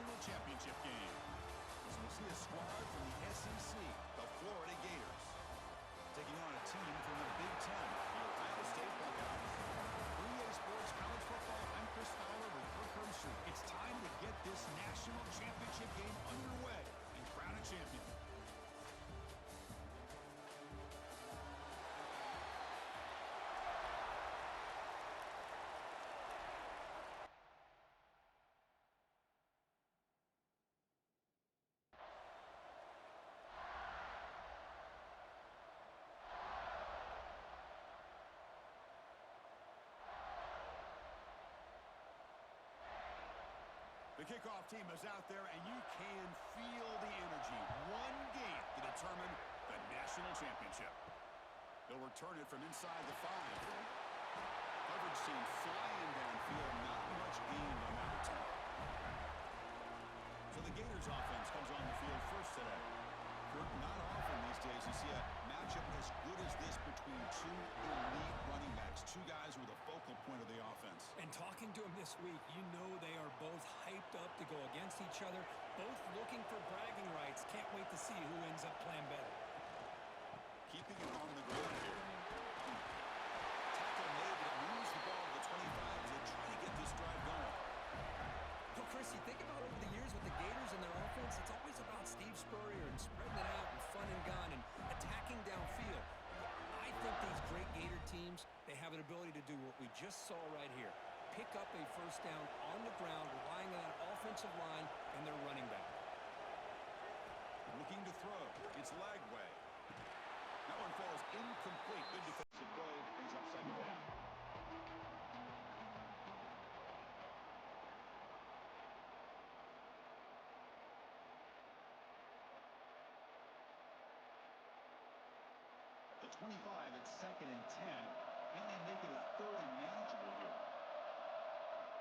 national championship game. As we'll see a squad from the SEC, the Florida Gators, taking on a team from the Big Ten, the Ohio State Buckeyes. 3A Sports College Football, I'm Chris Fowler with Kirk Herbstreit. It's time to get this national championship game underway and crown a champion. The kickoff team is out there, and you can feel the energy. One game to determine the national championship. They'll return it from inside the 5. Coverage team flying downfield. Not much gained on that return. So the Gators offense comes on the field first today. Not often these days you see a matchup as good as this between two elite running backs, two guys who are the focal point of the offense. And talking to them this week, you know they are both hyped up to go against each other, both looking for bragging rights. Can't wait to see who ends up playing better. Keeping it on the ground here. Tackle made, but moves the ball to the 25 as they try to get this drive going. Well, Chris, you think about over the years with the Gators and their offense, it's always about Steve Spurrier and spreading it out and fun and gun and attacking downfield. I think these great Gator teams, they have an ability to do what we just saw right here. Pick up a first down on the ground, relying on an offensive line and their running back. Looking to throw. It's Lagway. That one falls incomplete. Good defensive play. Brings up second down. The 25, it's 2nd and 10. Can they make it a 3rd and manageable here?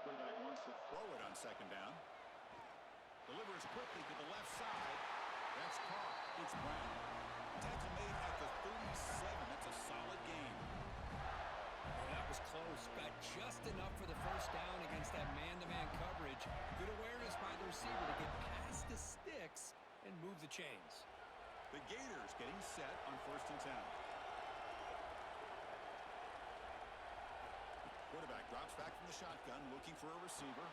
Quarterback wants to throw it on 2nd down. Delivers quickly to the left side. That's caught. It's Brown. Tackle made at the 37. That's a solid gain. Oh, that was close. Got just enough for the first down against that man-to-man coverage. Good awareness by the receiver to get past the sticks and move the chains. The Gators getting set on 1st and 10. Quarterback drops back from the shotgun, looking for a receiver.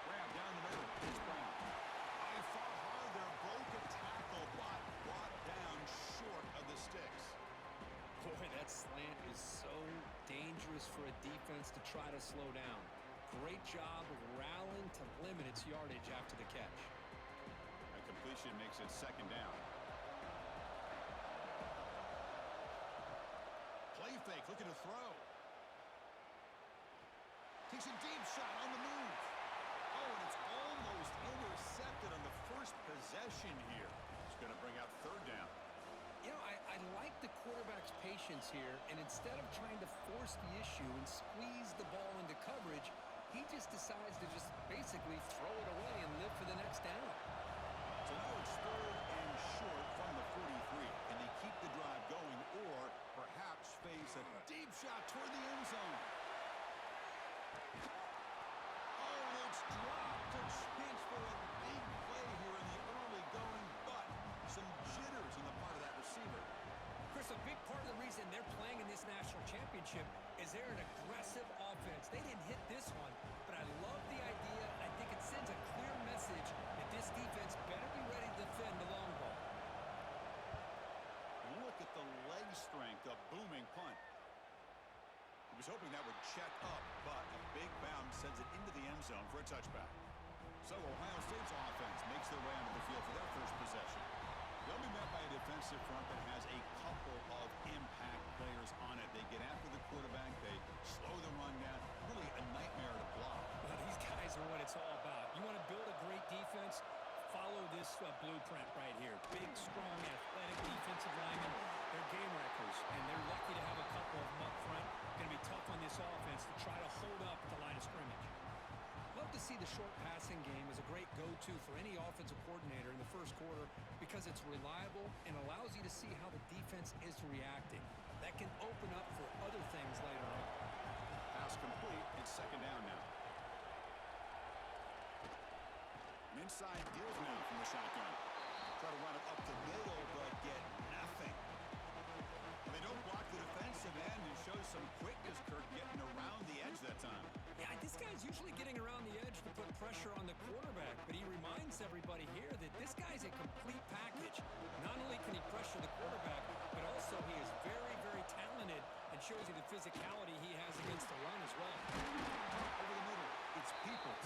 Grab down the middle. It's Brown. He fought hard there, broke a tackle, but brought down short of the sticks. Boy, that slant is so dangerous for a defense to try to slow down. Great job of rallying to limit its yardage after the catch. A completion makes it 2nd down. Play fake, looking to throw. Takes a deep shot on the move. Oh, and it's almost intercepted on the first possession here. It's going to bring out 3rd down. You know, I like the quarterback's patience here, and instead of trying to force the issue and squeeze the ball into coverage, he just decides to just basically throw it away and live for the next down. So now it's 3rd and short from the 43. Can they keep the drive going or perhaps face a deep shot toward the end zone? Oh, it's dropped a chance for a big play here in the early going, but some jitters on the part of that receiver. Chris, a big part of the reason they're playing in this national championship is they're an aggressive offense. They didn't hit this one, but I love the idea, and I think it sends a clear message that this defense better be ready to defend the long ball. Look at the leg strength, a booming punt. He was hoping that would check up, but a big bounce sends it into the end zone for a touchback. So Ohio State's offense makes their way onto the field for their first possession. They'll be met by a defensive front that has a couple of impact players on it. They get after the quarterback. They slow the run down. Really a nightmare to block. Well, these guys are what it's all about. You want to build a great defense? Follow this blueprint right here. Big, strong, athletic defensive linemen. They're game wreckers, and they're lucky to have a couple of them up front. Going to be tough on this offense to try to hold up at the line of scrimmage. Love to see the short passing game as a great go-to for any offensive coordinator in the first quarter because it's reliable and allows you to see how the defense is reacting. That can open up for other things later on. Pass complete. It's 2nd down now. Inside deals now from the shotgun. Try to run it up the middle, but get nothing. And they don't block the defensive end and show some quickness, Kirk, getting around the edge that time. Yeah, this guy's usually getting around the edge to put pressure on the quarterback, but he reminds everybody here that this guy's a complete package. Not only can he pressure the quarterback, but also he is very, very talented and shows you the physicality he has against the run as well. Over the middle, it's Peoples.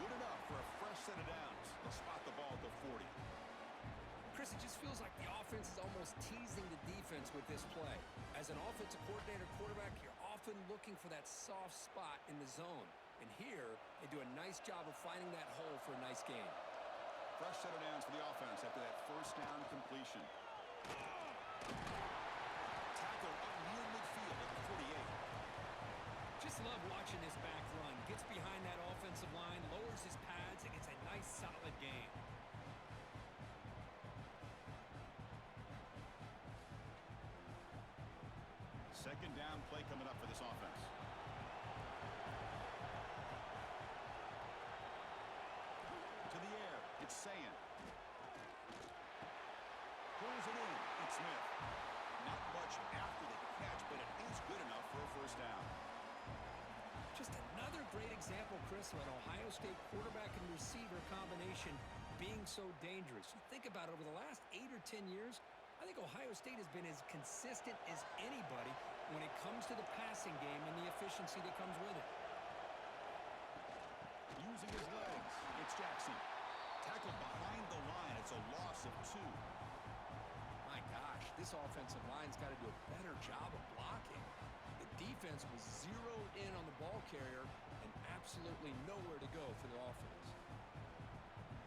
Good enough for a fresh set of downs. They'll spot the ball at the 40. Chris, it just feels like the offense is almost teasing the defense with this play. As an offensive coordinator quarterback, you're often looking for that soft spot in the zone. And here, they do a nice job of finding that hole for a nice gain. Fresh set of downs for the offense after that first down completion. Tackle up near midfield at the 48. Just love watching this back run. Gets behind that offensive line, lowers his pads, and gets a nice solid gain. Second down play coming up for this offense. To the air, it's Sayan. Pulls it in, it's Smith. Not much after the catch, but it is good enough for a first down. Just another great example, Chris, of an Ohio State quarterback and receiver combination being so dangerous. You think about it, over the last 8 or 10 years, I think Ohio State has been as consistent as anybody when it comes to the passing game and the efficiency that comes with it. Using his legs, it's Jackson. Tackled behind the line, it's a loss of 2. My gosh, this offensive line's got to do a better job of blocking. The defense was zeroed in on the ball carrier and absolutely nowhere to go for the offense.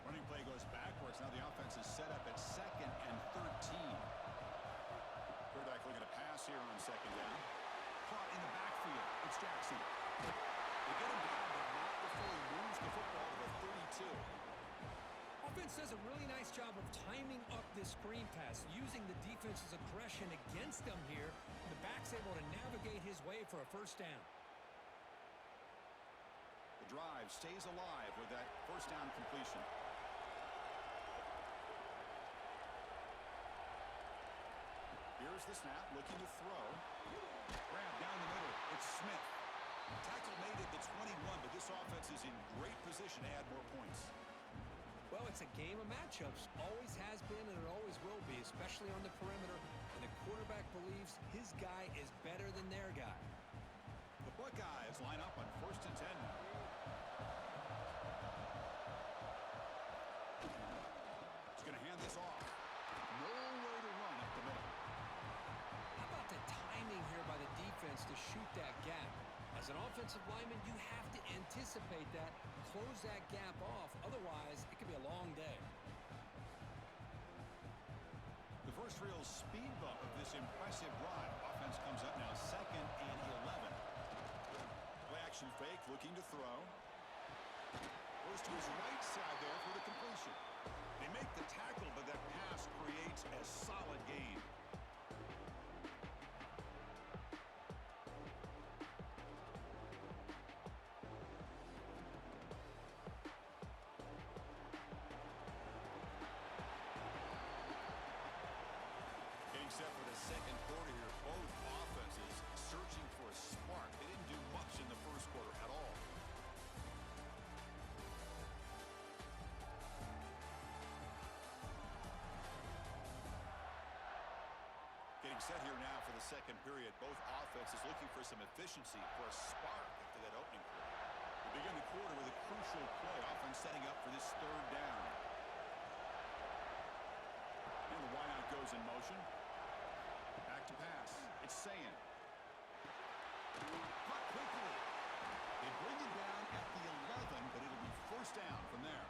Running play goes backwards. Now the offense is set up at 2nd and 13. Quarterback looking to pass here on 2nd down. Caught in the backfield. It's Jackson. They get him down, but not before he moves the football to the 32. Offense does a really nice job of timing up this screen pass, using the defense's aggression against them here. The back's able to navigate his way for a first down. The drive stays alive with that first down completion. Here's the snap, looking to throw. Grab down the middle. It's Smith. Tackle made at the 21, but this offense is in great position to add more points. Well, it's a game of matchups. Always has been, and it always will be, especially on the perimeter. And the quarterback believes his guy is better than their guy. The Buckeyes line up on 1st and 10 now. He's going to hand this off. Nowhere to run up the middle. How about the timing here by the defense to shoot that gap? As an offensive lineman, you have to anticipate that, close that gap off. Otherwise, it could be a long day. The first real speed bump of this impressive drive. Offense comes up now 2nd and 11. Play action fake, looking to throw. Goes to his right side there for the completion. They make the tackle, but that pass creates a solid gain. Set for the second quarter here. Both offenses searching for a spark. They didn't do much in the first quarter at all. Getting set here now for the second period. Both offenses looking for some efficiency, for a spark after that opening quarter. We begin the quarter with a crucial play. Offense setting up for this 3rd down. And the wideout goes in motion. Back to pass. It's Sayan. Caught quickly. They bring it down at the 11, but it'll be first down from there.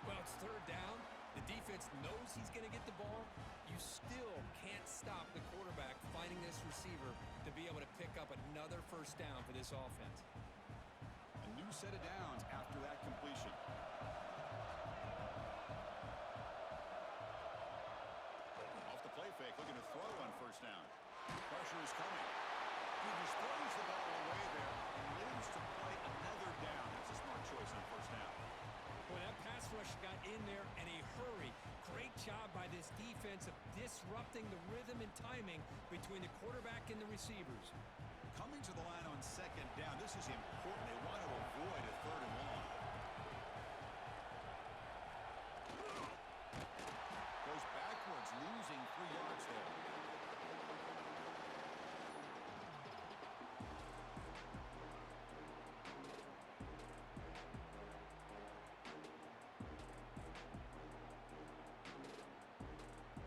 Well, it's 3rd down. The defense knows he's going to get the ball. You still can't stop the quarterback finding this receiver to be able to pick up another first down for this offense. A new set of downs after that completion. Off the play fake, looking to throw on first down. Pressure is coming. He just throws the ball away there and lives to play another down. That's a smart choice on first down. Well, that pass rush got in there in a hurry. Great job by this defense of disrupting the rhythm and timing between the quarterback and the receivers. Coming to the line on second down, this is important. They want to avoid a third and long. Goes backwards, losing 3 yards there.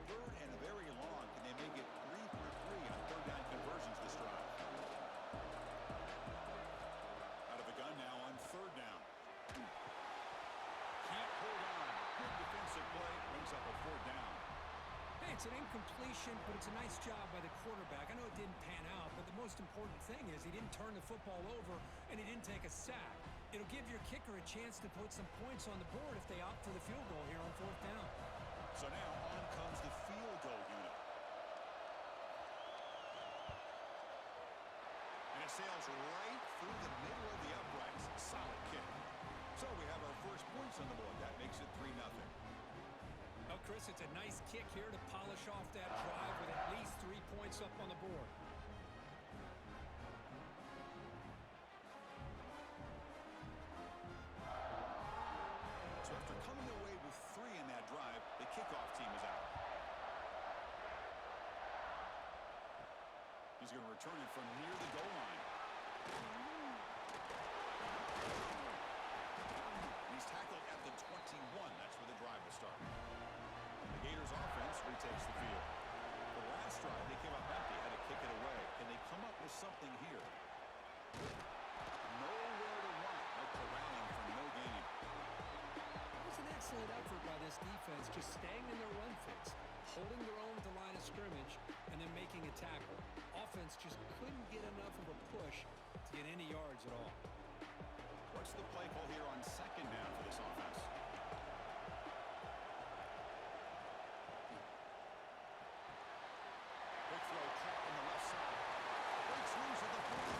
Third and very long. Can they make it 3 for 3 on third down conversions this drive? Out of the gun now on third down. Can't hold on. Good defensive play. Brings up a fourth down. Hey, it's an incompletion, but it's a nice job by the quarterback. I know it didn't pan out, but the most important thing is he didn't turn the football over and he didn't take a sack. It'll give your kicker a chance to put some points on the board if they opt for the field goal here on fourth down. So now on comes the field goal unit. And it sails right through the middle of the uprights. Solid kick. So we have our first points on the board. That makes it 3-0. Well, Chris, it's a nice kick here to polish off that drive with at least 3 points up on the board. So after coming away with 3 in that drive, the kickoff team is out. He's going to return it from near the goal line. He's tackled at the 21. That's where the drive will start. The Gators offense retakes the field. The last drive, they came up empty, had to kick it away. Can they come up with something here? Nowhere to run. No corralling for no gain. It was an excellent effort by this defense, just staying in their run fits, holding their own at the line of scrimmage, and then making a tackle. Offense just couldn't get enough of a push to get any yards at all. What's the play call here on second down for this offense? Quick throw caught on the left side. Breaks loose at the 45.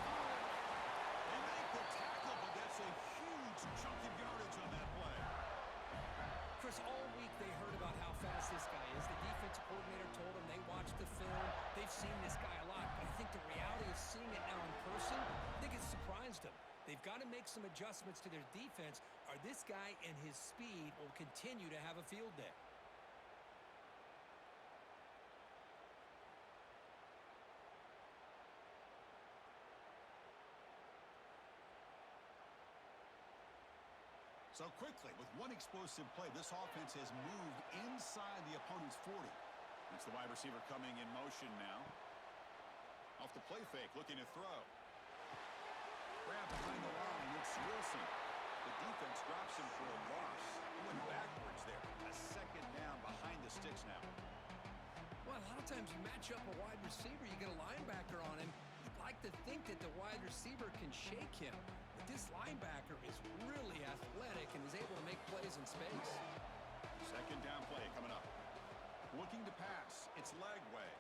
They make the tackle, but that's a huge chunk of yardage on that play. Chris, all week they heard about how fast this guy is. The defensive coordinator told them they watched the film. They've seen this guy a lot, but I think the reality of seeing it now in person, I think it surprised them. They've got to make some adjustments to their defense, or this guy and his speed will continue to have a field day. So quickly, with one explosive play, this offense has moved inside the opponent's 40. It's the wide receiver coming in motion now. Off the play fake, looking to throw. Grab behind the line, it's Wilson. The defense drops him for a loss. He went backwards there. A second down behind the sticks now. Well, a lot of times you match up a wide receiver, you get a linebacker on him. You'd like to think that the wide receiver can shake him. But this linebacker is really athletic and is able to make plays in space. Second down play coming up. Looking to pass. It's Lagway.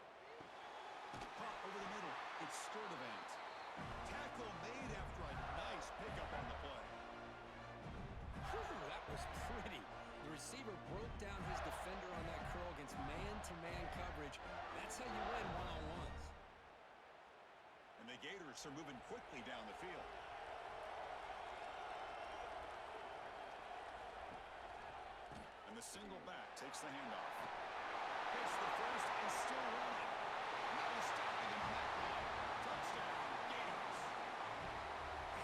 Caught over the middle. It's Sturdivant. Tackle made after a nice pickup on the play. Whew, that was pretty. The receiver broke down his defender on that curl against man-to-man coverage. That's how you win one-on-ones. And the Gators are moving quickly down the field. And the single back takes the handoff. Gets the first and still running. No stopping him on that play. Touchdown, Gators.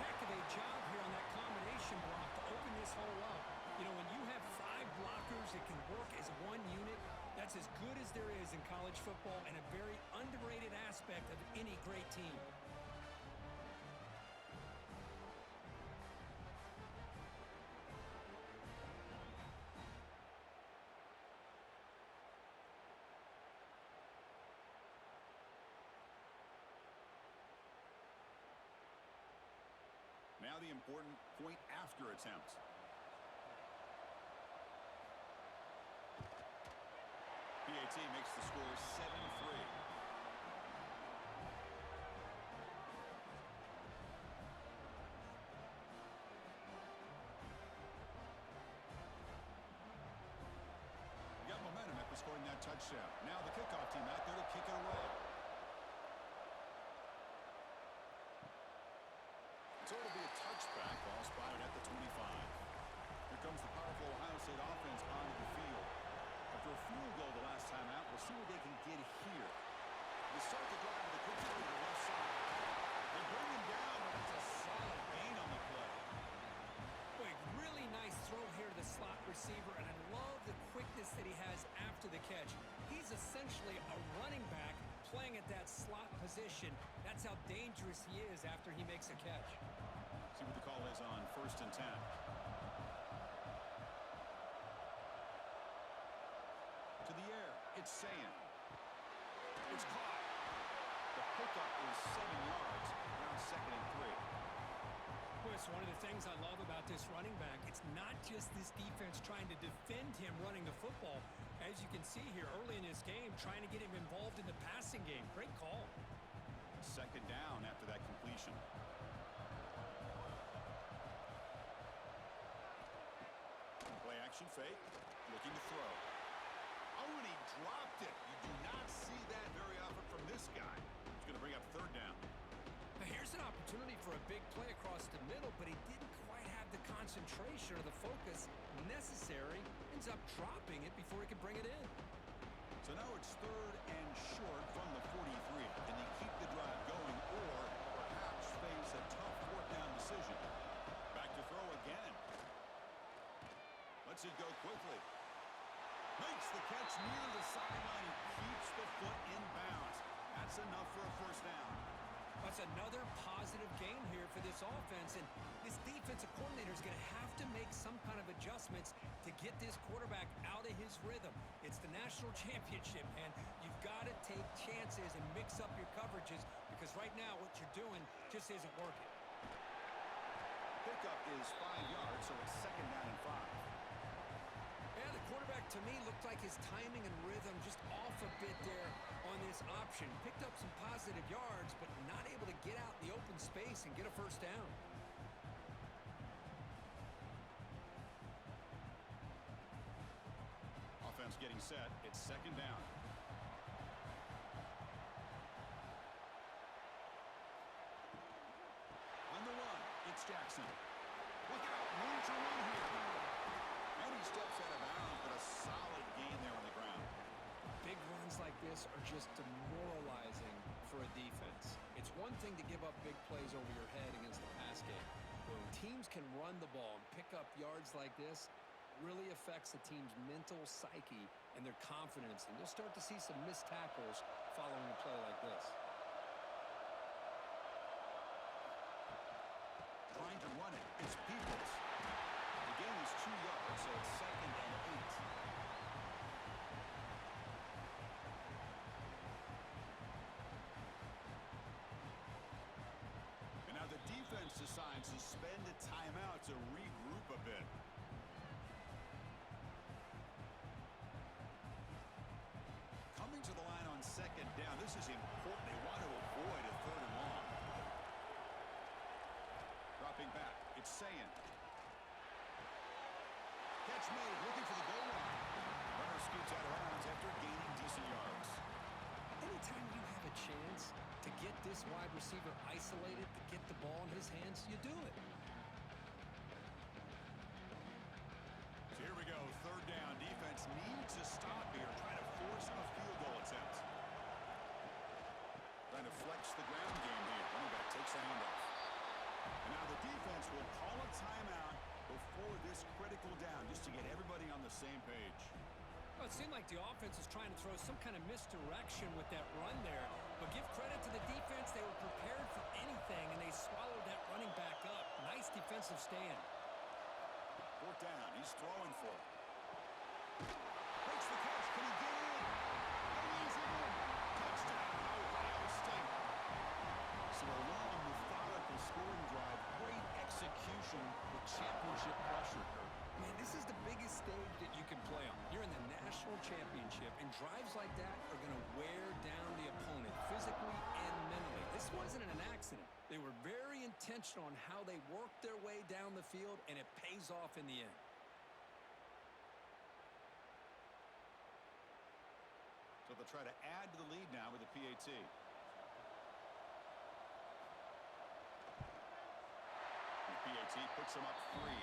Heck of a job here on that combination block to open this hole up. You know, when you have 5 blockers that can work as one unit, that's as good as there is in college football and a very underrated aspect of any great team. Now the important point after attempt. PAT makes the score 7-3. touchdown. Now the kickoff team out there to kick it away. So it'll be a touchback. Ball spotted at the 25. Here comes the powerful Ohio State offense onto the field. After a field goal the last time out, we'll see what they can get here. They start the drive with a quick throw to the left side. They bring him down, but it's a solid gain on the play. Boy, really nice throw here to the slot receiver, and I love the quickness that he has after the catch. He's essentially a running back playing at that slot position. That's how dangerous he is after he makes a catch. See what the call is on 1st and 10. To the air, it's Sayin. It's caught. The pickup is 7 yards. Now 2nd and 3. Boy, it's one of the things I love about this running back. It's not just this defense trying to defend him running the football. As you can see here early in this game, trying to get him involved in the passing game. Great call. 2nd down after that completion. Play action fake. Looking to throw. Oh, and he dropped it. You do not see that very often from this guy. He's going to bring up 3rd down. Now here's an opportunity for a big play across the middle, but he didn't quite have the concentration or the focus necessary. Ends up dropping it before he could bring it in. So now it's 3rd and short from the 43. Can they keep the drive going or perhaps face a tough 4th down decision? Back to throw again. Lets it go quickly. Makes the catch near the sideline. Keeps the foot in bounds. That's enough for a 1st down. That's another positive game here for this offense, and this defensive coordinator is going to have to make some kind of adjustments to get this quarterback out of his rhythm. It's the national championship, man. You've got to take chances and mix up your coverages because right now what you're doing just isn't working. Pickup is 5 yards, so it's 2nd down and 5. Yeah, the quarterback to me looked like his timing and rhythm just off a bit there on this option. Picked up some positive yards, but not able to get out in the open space and get a 1st down. Offense getting set. It's 2nd down. On the run, it's Jackson. Look out, room to run here. And he steps out of bounds, but a solid gain there on the ground. Big runs like this are just demoralizing for a defense. It's one thing to give up big plays over your head against the pass game. When teams can run the ball and pick up yards like this, really affects the team's mental psyche and their confidence. And you'll start to see some missed tackles following a play like this. Trying to run it. It's Peoples. The gain is 2 yards, so it's 2nd and 8. And now the defense decides to spend a timeout to regroup a bit. Coming to the line on 2nd down. This is important. They want to avoid a 3rd and long. Dropping back. It's Sayin. Catch made. Looking for the goal line. Runner scoots out of bounds after gaining decent yards. Anytime you have a chance to get this wide receiver isolated, to get the ball in his hands, you do it. So here we go. 3rd down. Defense needs a stop here. Trying to force a field goal attempt. Trying to flex the ground game here. Running back takes the handoff. And now the defense will call a timeout before this critical down just to get everybody on the same page. Well, it seemed like the offense was trying to throw some kind of misdirection with that run there. But give credit to the defense. They were prepared for anything, and they swallowed that running back up. Nice defensive stand. 4th down. He's throwing for it. Makes the catch. Can he get in? And he's in. Touchdown, Ohio State. So a long, methodical scoring drive. Great execution with championship pressure. Man, this is the biggest stage that you can play on. You're in the national championship, and drives like that are going to wear down the opponent physically and mentally. This wasn't an accident. They were very intentional on how they worked their way down the field, and it pays off in the end. but they'll try to add to the lead now with the PAT. The PAT puts them up 3.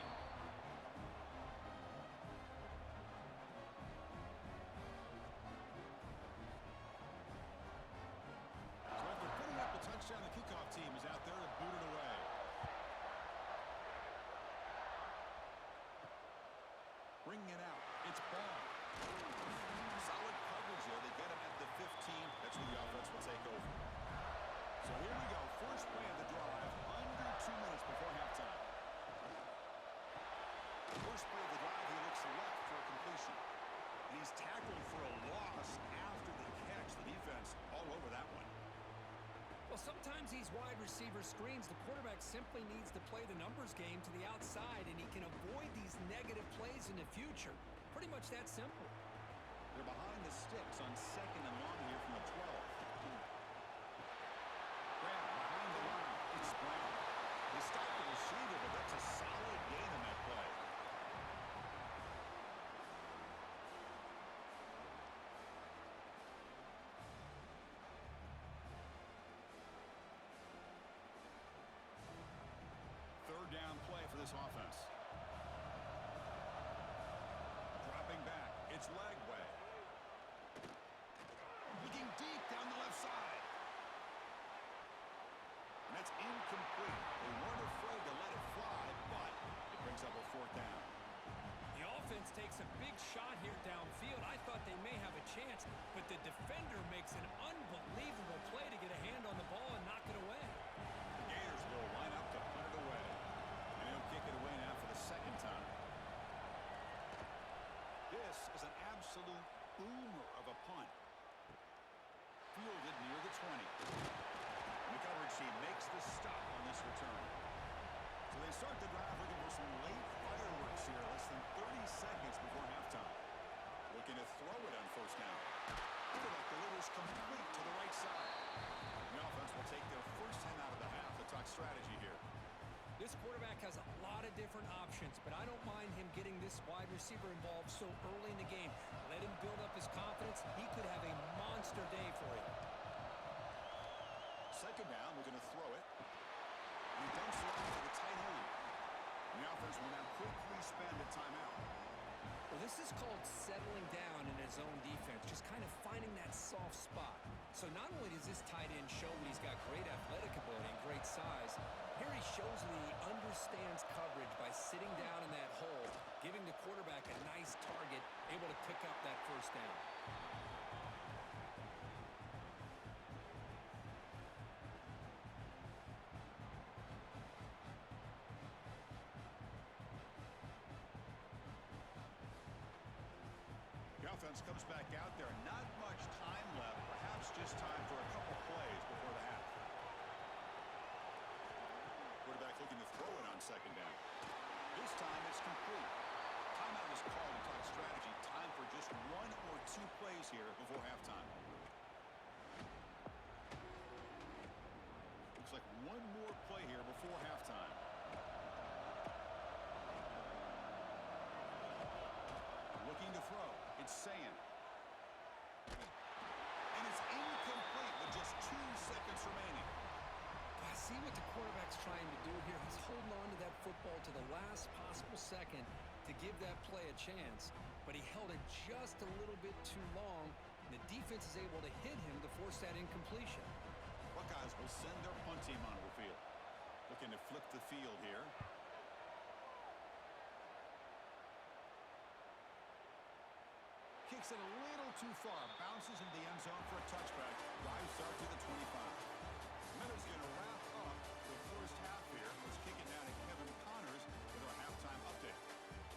So after putting up the touchdown, the kickoff team is out there to boot it away. Bringing it out. It's ball. Solid coverage there. They get him at the 15. That's where the offense will take over. So here we go. First play of the drive. Under 2 minutes before halftime. First play of the drive, he looks left for a completion. And he's tackled for a loss after the catch. The defense all over that one. Well, sometimes these wide receiver screens, the quarterback simply needs to play the numbers game to the outside, and he can avoid these negative plays in the future. Pretty much that simple. They're behind the sticks on 2nd and long here from the 12. Brown behind the line. It's Brown. They stop the receiver, but that's a solid gain in that play. Third down play for this offense. Dropping back. It's Lagway. Looking deep down the left side. And that's incomplete. They weren't afraid to let it fly, but it brings up a 4th down. The offense takes a big shot here downfield. I thought they may have a chance, but the defender makes an unbelievable play to get a hand on the ball and knock it away. The Gators will line up to punt it away. And he'll kick it away now for the 2nd time. This is an absolute boomer of a punt. Fielded near the 20. The coverage team makes the stop on this return. So they start the drive looking for some late fireworks here, less than 30 seconds before halftime. Looking to throw it on 1st down. Quarterback delivers complete to the right side. The offense will take their first 10 out of the half to talk strategy here. This quarterback has a lot of different options, but I don't mind him getting this wide receiver involved so early in the game. Let him build up his confidence. He could have a monster day for you. 2nd down, we're going to throw it. And he dumps it off to the tight end. And the offense will now quickly spend a timeout. Well, this is called settling down in his own defense, just kind of finding that soft spot. So not only does this tight end show that he's got great athletic ability and great size, here he shows that he understands coverage by sitting down in that hole, giving the quarterback a nice target, able to pick up that 1st down. The offense comes back out there. Not much time left. Perhaps just time for a couple plays before the half. Quarterback looking to throw it on 2nd down. This time it's complete. Timeout is called to talk strategy. Time for just 1 or 2 plays here before halftime. Looks like 1 more play here before halftime. Looking to throw. It's Sand. And it's incomplete with just 2 seconds remaining. I see what the quarterback's trying to do here. He's holding on to that football to the last possible second to give that play a chance. But he held it just a little bit too long. And the defense is able to hit him to force that incompletion. Buckeyes will send their punt team onto the field. Looking to flip the field here. Kicks it a little too far. Bounces into the end zone for a touchback. Drive start to the 25. Miller's going to wrap up the first half here. Let's kick it down to Kevin Connors with our halftime update.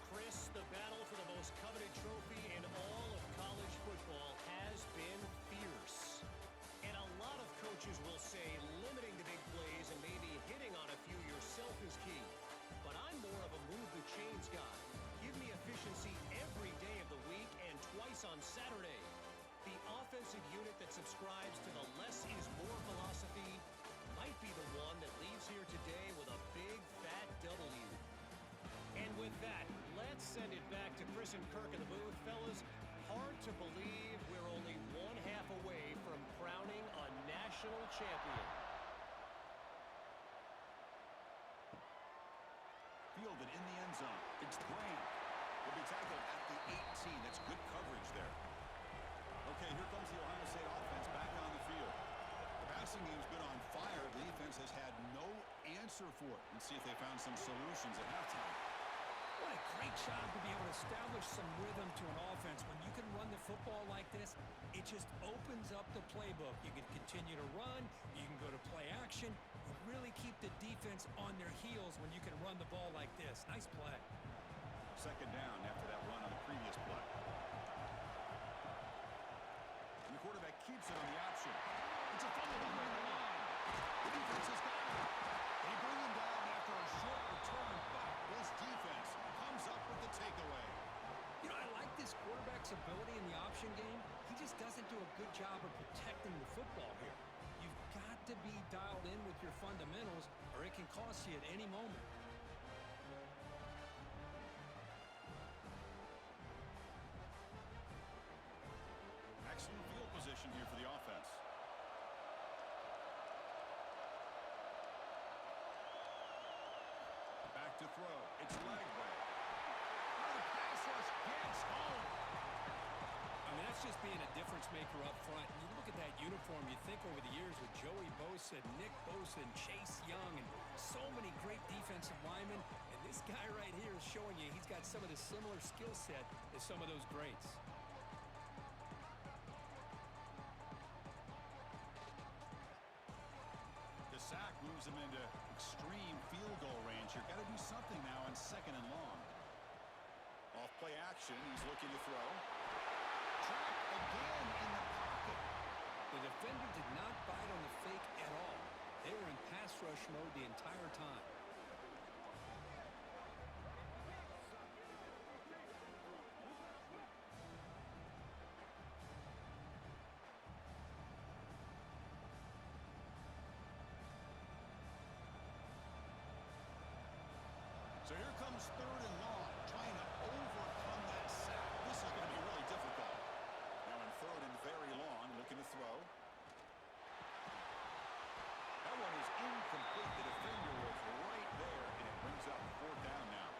Chris, the battle for the most coveted trophy in all of college football has been fierce. And a lot of coaches will say limiting the big plays and maybe hitting on a few yourself is key. But I'm more of a move the chains guy. Give me efficiency every day of the week and twice on Saturday. The offensive unit that subscribes to the less is more philosophy might be the one that leaves here today with a big fat W. And with that, let's send it back to Chris and Kirk in the booth. Fellas, hard to believe we're only 1/2 national champion. Fielded in the end zone. It's Graham. Will be tackled at the 18. That's good coverage there. Okay, here comes the Ohio State offense back on the field. The passing game's been on fire. The defense has had no answer for it. Let's see if they found some solutions at halftime. What a great job to be able to establish some rhythm to an offense. When you can run the football like this, it just opens up the playbook. You can continue to run. You can go to play action. You really keep the defense on their heels when you can run the ball like this. Nice play. Second down after that run on the previous play. And the quarterback keeps it on the option. It's a fumble behind the line. The defense has got it. They bring him down after a short return, but this defense comes up with the takeaway. You know, I like this quarterback's ability in the option game. He just doesn't do a good job of protecting the football here. You've got to be dialed in with your fundamentals, or it can cost you at any moment. Excellent field position here for the offense. Back to throw. It's Lagway. Oh, the pass rush gets home. I mean, that's just being a difference maker up front. You look at that uniform, you think over the years with Joey Bosa, Nick Bosa, and Chase Young, and so many great defensive linemen. And this guy right here is showing you he's got some of the similar skill set as some of those greats. The sack moves him into extreme field goal range. You've got to do something now on second and long. Off play action. He's looking to throw. Trapped again in the pocket. The defender did not bite on the fake at all. They were in pass rush mode the entire time. So here comes third and long, trying to overcome that sack. This is going to be really difficult. Now in third and very long, looking to throw. That one is incomplete. The defender was right there, and it brings up fourth down now.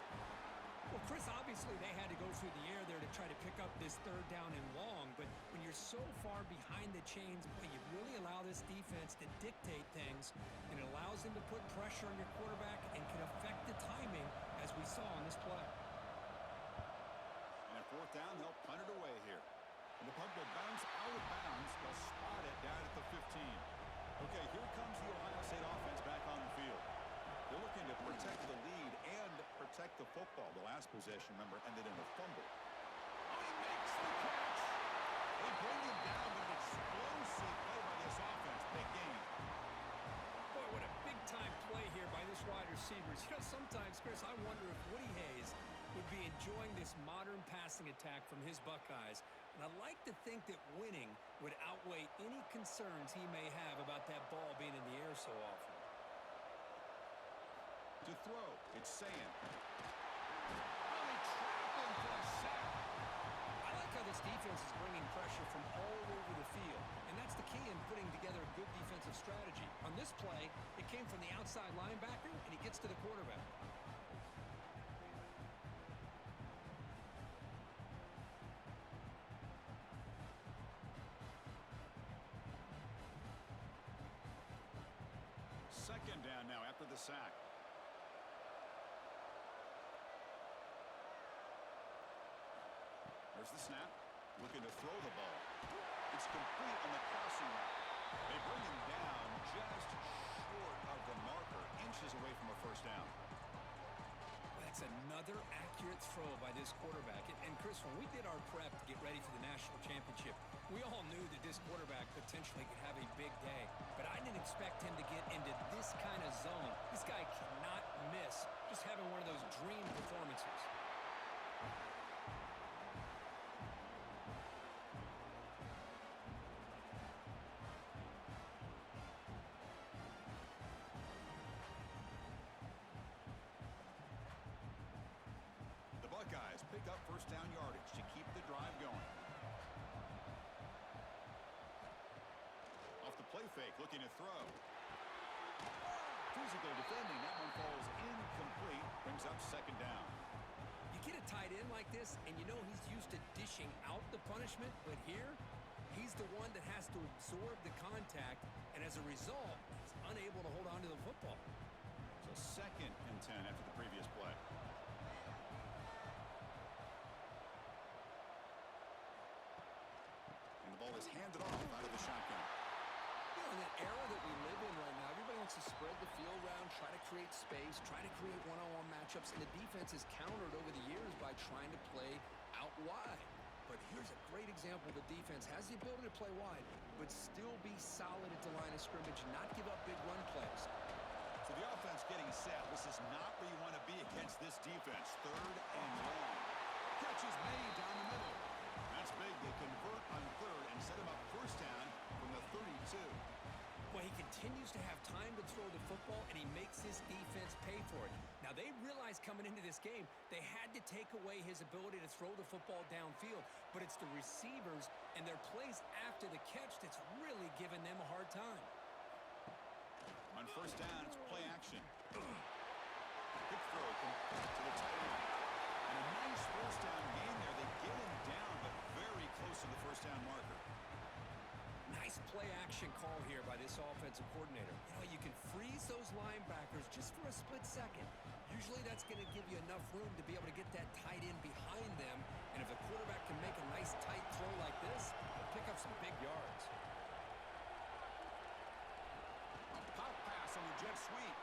Well, Chris, obviously they had to go through the air there to try to pick up this third down and long, but when you're so far behind the chains, boy, you really allow this defense to dictate things, and it allows them to put pressure on your quarterback and can affect the timing, as we saw on this play. And at fourth down, they'll punt it away here. And the punt will bounce out of bounds. They'll spot it down at the 15. Okay, here comes the Ohio State offense back on the field. They're looking to protect the lead and protect the football. The last possession, remember, ended in a fumble. Oh, he makes the catch! They bring him down with an explosive play by this offense. Big game. Boy, what a big-time play here by this wide receivers. You know, sometimes, Chris, I wonder if Woody Hayes would be enjoying this modern passing attack from his Buckeyes. And I like to think that winning would outweigh any concerns he may have about that ball being in the air so often. To throw, it's Sand. Oh, they trap him for a sack. I like how this defense is bringing pressure from all over the field. And that's the key in putting together a good defensive strategy. On this play, it came from the outside linebacker, and he gets to the quarterback. Second down now after the sack. There's the snap. Looking to throw the ball. It's complete on the crossing route. They bring him down just short of the marker, inches away from a first down. That's another accurate throw by this quarterback. And Chris, when we did our prep to get ready for the national championship, we all knew that this quarterback potentially could have a big day. But I didn't expect him to get into this kind of zone. This guy cannot miss. Just having one of those dream performances. Buckeyes pick up first down yardage to keep the drive going. Off the play fake, looking to throw. Physical defending. That one falls incomplete. Brings up second down. You get a tight end like this, and you know he's used to dishing out the punishment, but here, he's the one that has to absorb the contact, and as a result, he's unable to hold on to the football. So 2nd and 10 after the previous play. And the ball is handed off out of the shotgun. You know, in that era that we live in right now, everybody wants to spread the field around, try to create space, try to create one-on-one matchups, and the defense has countered over the years by trying to play out wide. But here's a great example. The defense has the ability to play wide, but still be solid at the line of scrimmage, not give up big run plays. So the offense getting set. This is not where you want to be against this defense. 3rd and long. Catch is made down the middle. That's big. They convert on 3rd and set him up first down from the 32. Well, he continues to have time to throw the football, and he makes his defense pay for it. Now, they realized coming into this game they had to take away his ability to throw the football downfield, but it's the receivers and their plays after the catch that's really giving them a hard time. On first down, it's play action. Quick throw to the tight end. And a nice first down gain there. They get him down, but very close to the first down marker. Nice play action call here by this offensive coordinator. You know, you can freeze those linebackers just for a split second. Usually that's going to give you enough room to be able to get that tight end behind them. And if the quarterback can make a nice tight throw like this, he'll pick up some big yards. A pop pass on the jet sweep.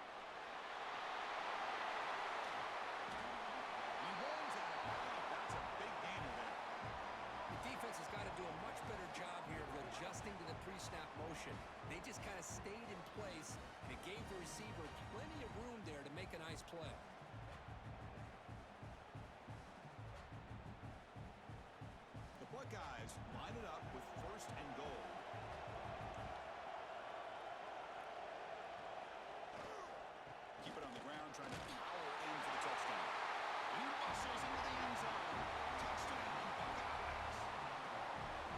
He runs out of bounds. That's a big gainer there. The defense has got to do a much better job here of adjusting to the pre-snap motion. They just kind of stayed in place, and it gave the receiver plenty of room there to make a nice play. The Buckeyes line it up with 1st and goal. Keep it on the ground, trying to power in for the touchdown. He muscles into the end zone. Touchdown, Buckeyes.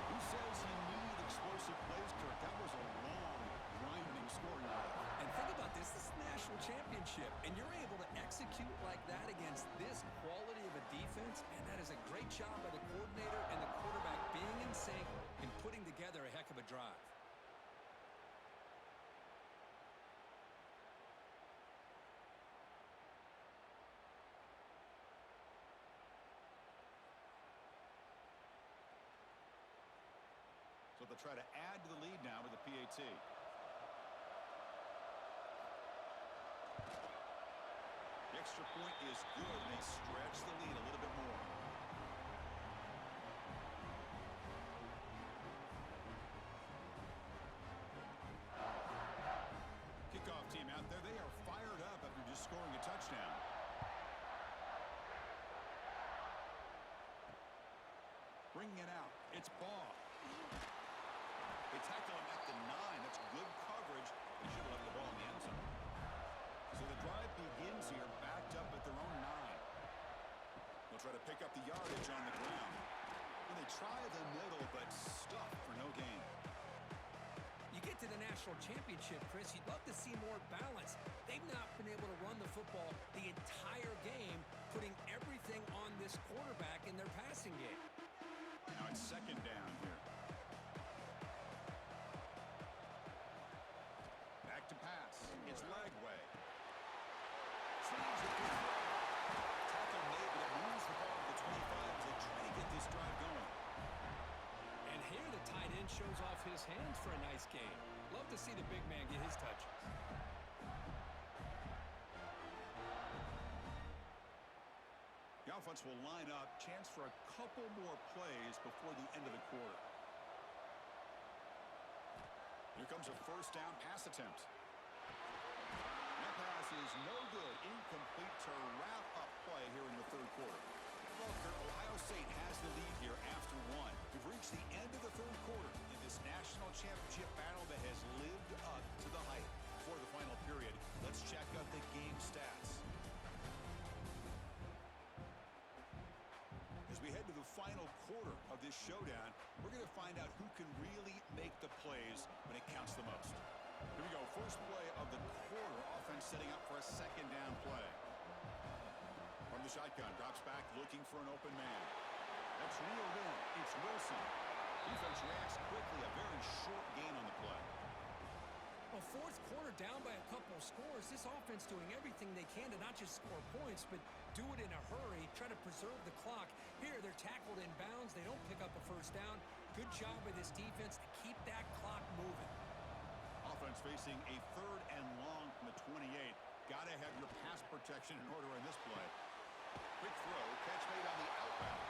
Who says you need explosive plays, Kirk? That was a long, grinding scoring drive. And think about this. This is a national championship, and you're able to execute like that against this quality of a defense, and that is a great job by the coordinator and the quarterback being in sync and putting together a heck of a drive. So they'll try to add to the lead now with the PAT. The extra point is good, and they stretch the lead a little bit more. Kickoff team out there. They are fired up after just scoring a touchdown. Bringing it out. It's Ball. They tackle him at the 9. That's good coverage. They should have left the ball in the end zone. So the drive begins here, backed up at their own 9. They'll try to pick up the yardage on the ground. And they try the middle, but stuff for no gain. You get to the national championship, Chris, you'd love to see more balance. They've not been able to run the football the entire game, putting everything on this quarterback in their passing game. Now it's 2nd down here. Back to pass. It's leg way. Slings it through. Tackle made, but it moves the ball to the 25 as they try to get this drive going. And here the tight end shows off his hands for a nice game. Love to see the big man get his touches. The offense will line up. Chance for a couple more plays before the end of the quarter. Here comes a first down pass attempt. That pass is no good. Incomplete to wrap up play here in the 3rd quarter. Well, Kirk, Ohio State has the lead here after 1. We've reached the end of the 3rd quarter in this national championship battle that has lived up to the hype. Before the final period, let's check out the game stats. As we head to the final quarter of this showdown, we're going to find out who can really make the plays when it counts the most. Here we go. First play of the quarter. Offense setting up for a second down play. From the shotgun, drops back looking for an open man. That's reeled in. It's Wilson. Defense reacts quickly. A very short gain on the play. Well, fourth quarter down by a couple of scores. This offense doing everything they can to not just score points, but do it in a hurry, try to preserve the clock. Here, they're tackled in bounds. They don't pick up a first down. Good job by this defense to keep that clock moving. Offense facing a third and long from the 28. Got to have your pass protection in order in this play. Quick throw, catch made on the outbound.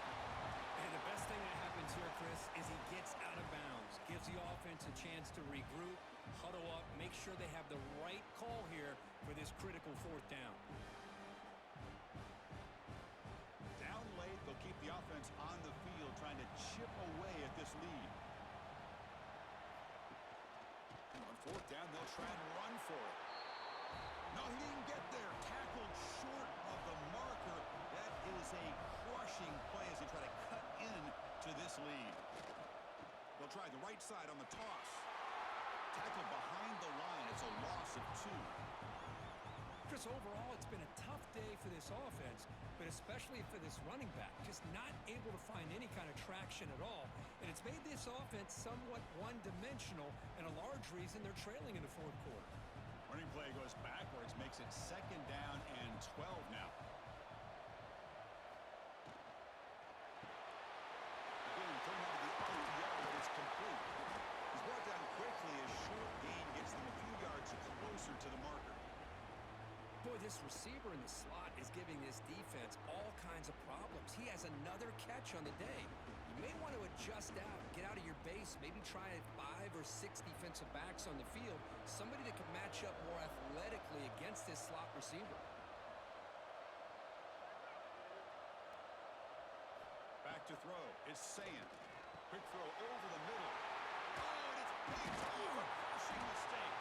And the best thing that happens here, Chris, is he gets out of bounds. Gives the offense a chance to regroup, huddle up, make sure they have the right call here for this critical fourth down. Down late, they'll keep the offense on the field, trying to chip away at this lead. On fourth down, they'll try and run for it. No, he didn't get there. Tackled short of the marker. That is a crushing play as they try to cut in to this lead. They'll try the right side on the toss. Tackled behind the line. It's a loss of 2. Chris, overall, it's been a tough day for this offense, but especially for this running back. Just not able to find any kind of traction at all. And it's made this offense somewhat one-dimensional, and a large reason they're trailing in the fourth quarter. Running play goes backwards, makes it second down and 12 now. Again, thrown out of the RPO, but it's complete. He's brought down quickly as short gain gets them a few yards closer to the marker. Boy, this receiver in the slot is giving this defense all kinds of problems. He has another catch on the day. You may want to adjust out, get out of your base, maybe try 5 or 6 defensive backs on the field, somebody that can match up more athletically against this slot receiver. Back to throw. It's Sand. Quick throw over the middle. Oh, and it's picked off. A crushing mistake.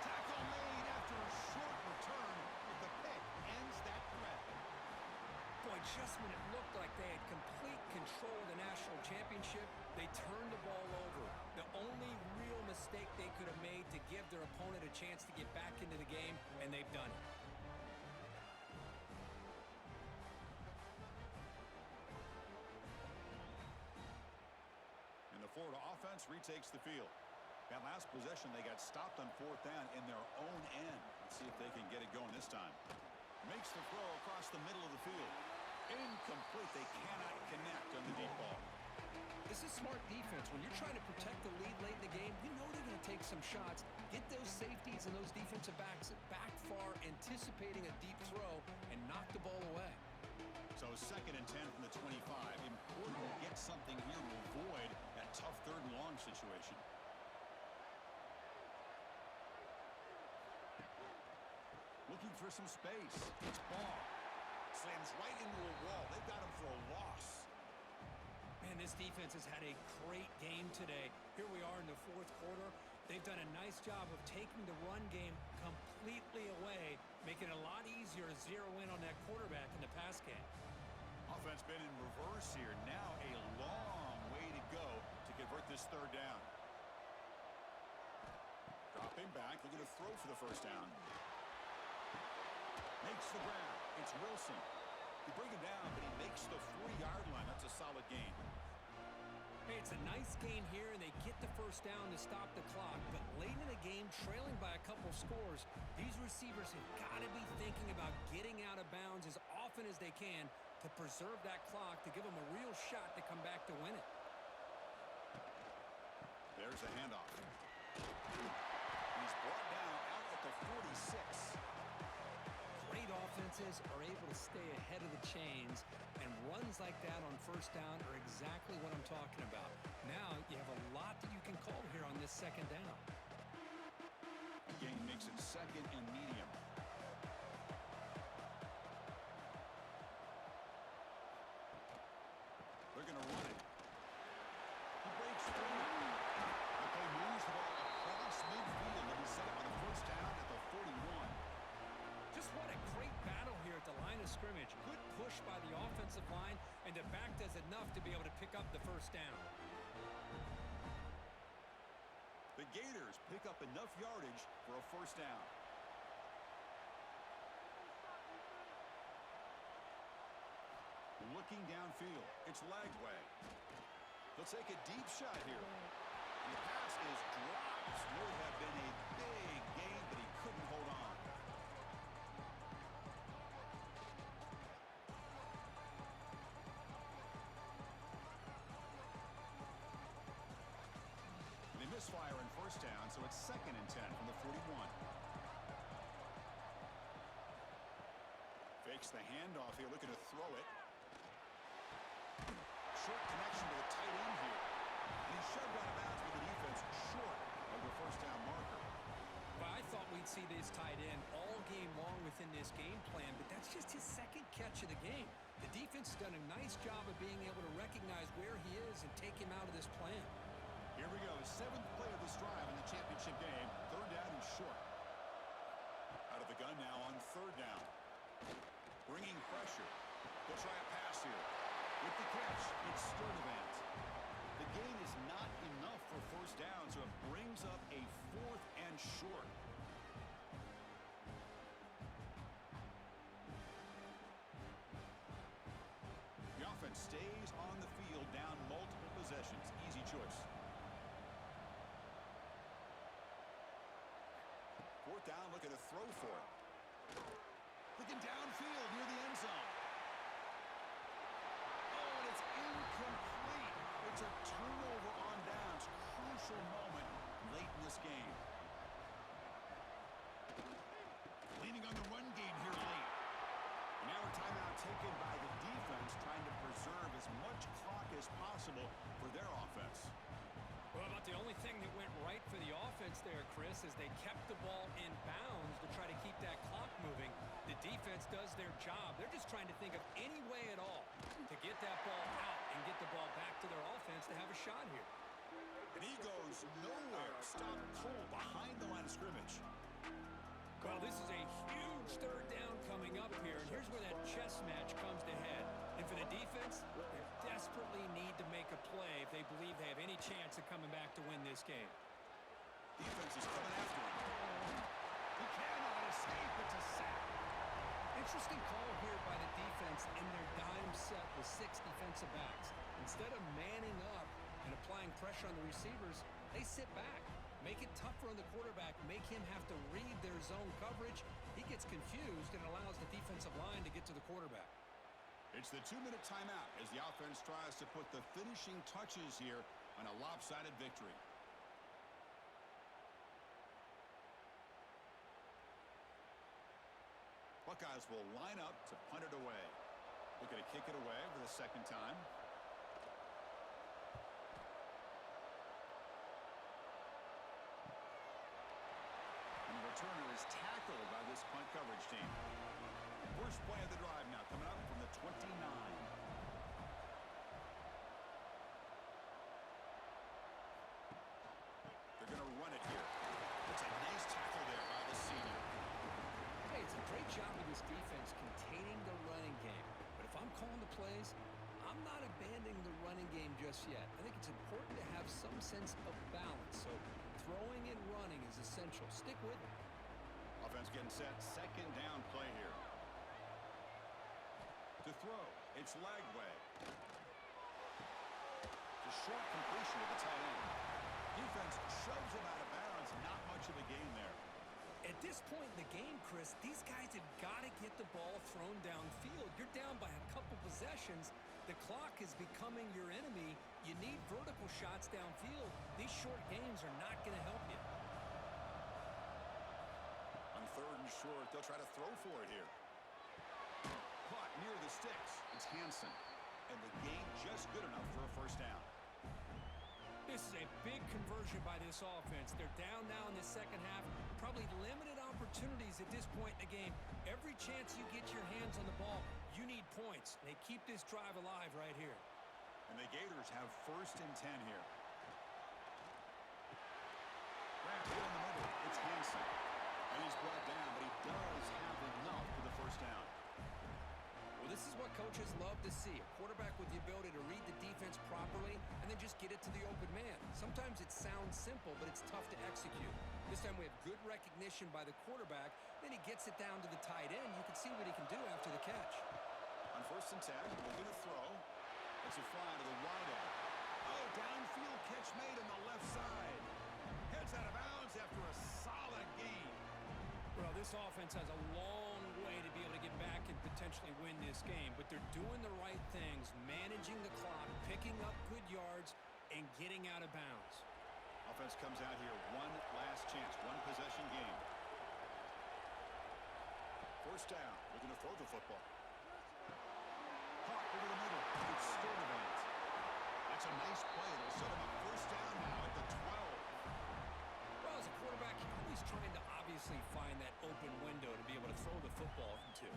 Tackle made after a short return, but the pick ends that threat. Boy, just when it looked like they had complete control of the national championship, they turned the ball over. The only real mistake they could have made to give their opponent a chance to get back into the game, and they've done it. And the Florida offense retakes the field. That last possession, they got stopped on fourth down in their own end. Let's see if they can get it going this time. Makes the throw across the middle of the field. Incomplete. They cannot connect on the deep ball. This is smart defense. When you're trying to protect the lead late in the game, you know they're going to take some shots, get those safeties and those defensive backs back far, anticipating a deep throw, and knock the ball away. So second and 10 from the 25. Important to get something here to avoid that tough third and long situation. Looking for some space. It's Ball. Slams right into a wall. They've got him for a loss. Man, this defense has had a great game today. Here we are in the fourth quarter. They've done a nice job of taking the run game completely away, making it a lot easier to zero in on that quarterback in the pass game. Offense been in reverse here. Now a long way to go to convert this third down. Dropping back, looking to throw for the first down. Makes the ground. It's Wilson. They bring him down, but he makes the 40-yard line. That's a solid gain. Hey, it's a nice gain here, and they get the first down to stop the clock. But late in the game, trailing by a couple scores, these receivers have got to be thinking about getting out of bounds as often as they can to preserve that clock, to give them a real shot to come back to win it. There's a handoff. He's brought down out at the 46. Great offenses are able to stay ahead of the chains, and runs like that on first down are exactly what I'm talking about. Now you have a lot that you can call here on this second down. Again, makes it second and medium. They're going to run it. He breaks through. The play moves the ball across midfield. They'll be set up on the first down at the 41. Just what a great battle here at the line of scrimmage. Good push by the offensive line. and the back does enough to be able to pick up the first down. The Gators pick up enough yardage for a first down. Looking downfield, it's Lagway. He'll take a deep shot here. And the pass is dropped. Would have been a big gain, but he couldn't hold on. They misfire in first down, so it's 2nd and 10 from the 41. Fakes the handoff here, looking to throw it. Short connection to the tight end here. And he's shoved out of bounds with the defense short of the first down marker. Well, I thought we'd see this tight end all game long within this game plan, but that's just his second catch of the game. The defense has done a nice job of being able to recognize where he is and take him out of this plan. Here we go, 7th play of this drive in the championship game. 3rd down and short. Out of the gun now on 3rd down. Bringing pressure. They'll try a pass here. With the catch, it's Sturdivant. The gain is not enough for first down, so it brings up a 4th and short. The offense stays on the field, down multiple possessions. Easy choice. 4th down, looking to throw for it. Looking downfield near the end zone. Oh, and it's incomplete. It's a turnover on downs. Crucial moment late in this game. Leaning on the run game here late. Now a timeout taken by the defense, trying to preserve as much clock as possible for their offense. Well, about the only thing that went right for the offense there, Chris, is they kept the ball in bounds to try to keep that clock moving. The defense does their job. They're just trying to think of any way at all to get that ball out and get the ball back to their offense to have a shot here. And he goes nowhere. Stopped cold behind the line of scrimmage. Well, this is a huge 3rd down coming up here, and here's where that chess match comes to head. And for the defense, they desperately need to make a play if they believe they have any chance of coming back to win this game. Defense is coming after him. He cannot escape. It's a sack. Interesting call here by the defense in their dime set with 6 defensive backs. Instead of manning up and applying pressure on the receivers, they sit back. Make it tougher on the quarterback, make him have to read their zone coverage. He gets confused and allows the defensive line to get to the quarterback. It's the 2-minute timeout as the offense tries to put the finishing touches here on a lopsided victory. Buckeyes will line up to punt it away. Looking to kick it away for the 2nd time. And the returner is tackled by this punt coverage team. First play of the drive now coming up from the 29. They're going to run it here. It's a nice tackle there by the senior. Hey, it's a great job of this defense containing the running game. But if I'm calling the plays, I'm not abandoning the running game just yet. I think it's important to have some sense of balance. So throwing and running is essential. Stick with it. Offense getting set. 2nd down play here. To throw, it's Lagway. It's a short completion to the tight end. Defense shoves him out of bounds. Not much of a gain there. At this point in the game, Chris, these guys have got to get the ball thrown downfield. You're down by a couple possessions. The clock is becoming your enemy. You need vertical shots downfield. These short gains are not going to help you. On 3rd and short, they'll try to throw for it here. Caught near the sticks. It's Hansen. And the gain just good enough for a first down. This is a big conversion by this offense. They're down now in the 2nd half. Probably limited opportunities at this point in the game. Every chance you get your hands on the ball, you need points. They keep this drive alive right here. And the Gators have 1st and 10 here. Grant here in the middle. It's Hansen. And he's brought down, but he does have enough for the first down. Well, This is what coaches love to see, a quarterback with the ability to read the defense properly and then just get it to the open man. Sometimes it sounds simple, but it's tough to execute. This time we have good recognition by the quarterback, then he gets it down to the tight end. You can see what he can do after the catch. On 1st and 10, looking to throw. It's a fly to the wideout. Oh, downfield catch made on the left side. Heads out of bounds after a solid gain. Well, this offense has a long way to be able to get back and potentially win this game, but they're doing the right things, managing the clock, picking up good yards, and getting out of bounds. Offense comes out here, one last chance, one possession game. 1st down, looking to throw the football. Caught over the middle. It's Sturdivant. That's a nice play. It'll set him up 1st down now at the 12. Well, as a quarterback, you're always trying to obviously find that open window to be able to throw the football into.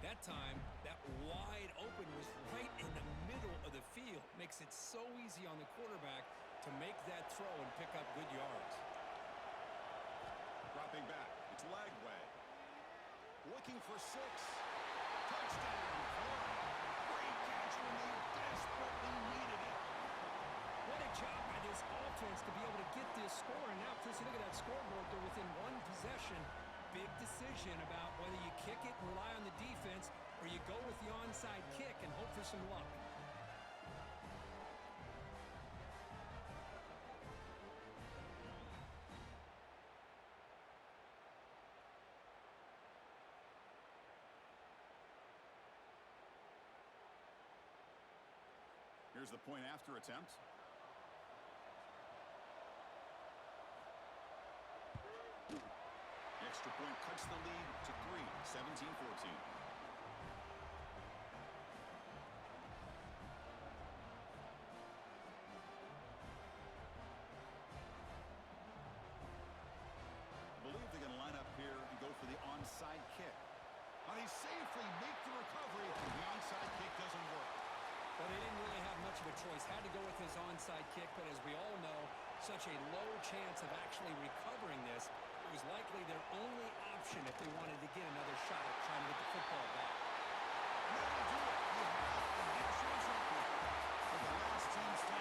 That time, that wide open was right in the middle of the field. Makes it so easy on the quarterback to make that throw and pick up good yards. Dropping back. It's Lagway. Looking for 6. Touchdown. Great catch when they desperately needed it. What a job by this offense to be able to get this score. And now, Chris, look at that scoreboard. They're within one possession. Big decision about whether you kick it and rely on the defense or you go with the onside kick and hope for some luck. Here's the point after attempt. Extra point cuts the lead to 3, 17-14. Believe they're going to line up here and go for the onside kick. Now they safely make the recovery, and the onside kick doesn't work. Well, they didn't really have much of a choice. Had to go with his onside kick, but as we all know, such a low chance of actually recovering this. It was likely their only option if they wanted to get another shot at trying to get the football back. And that'll do it. You have a national champion. For the last team standing.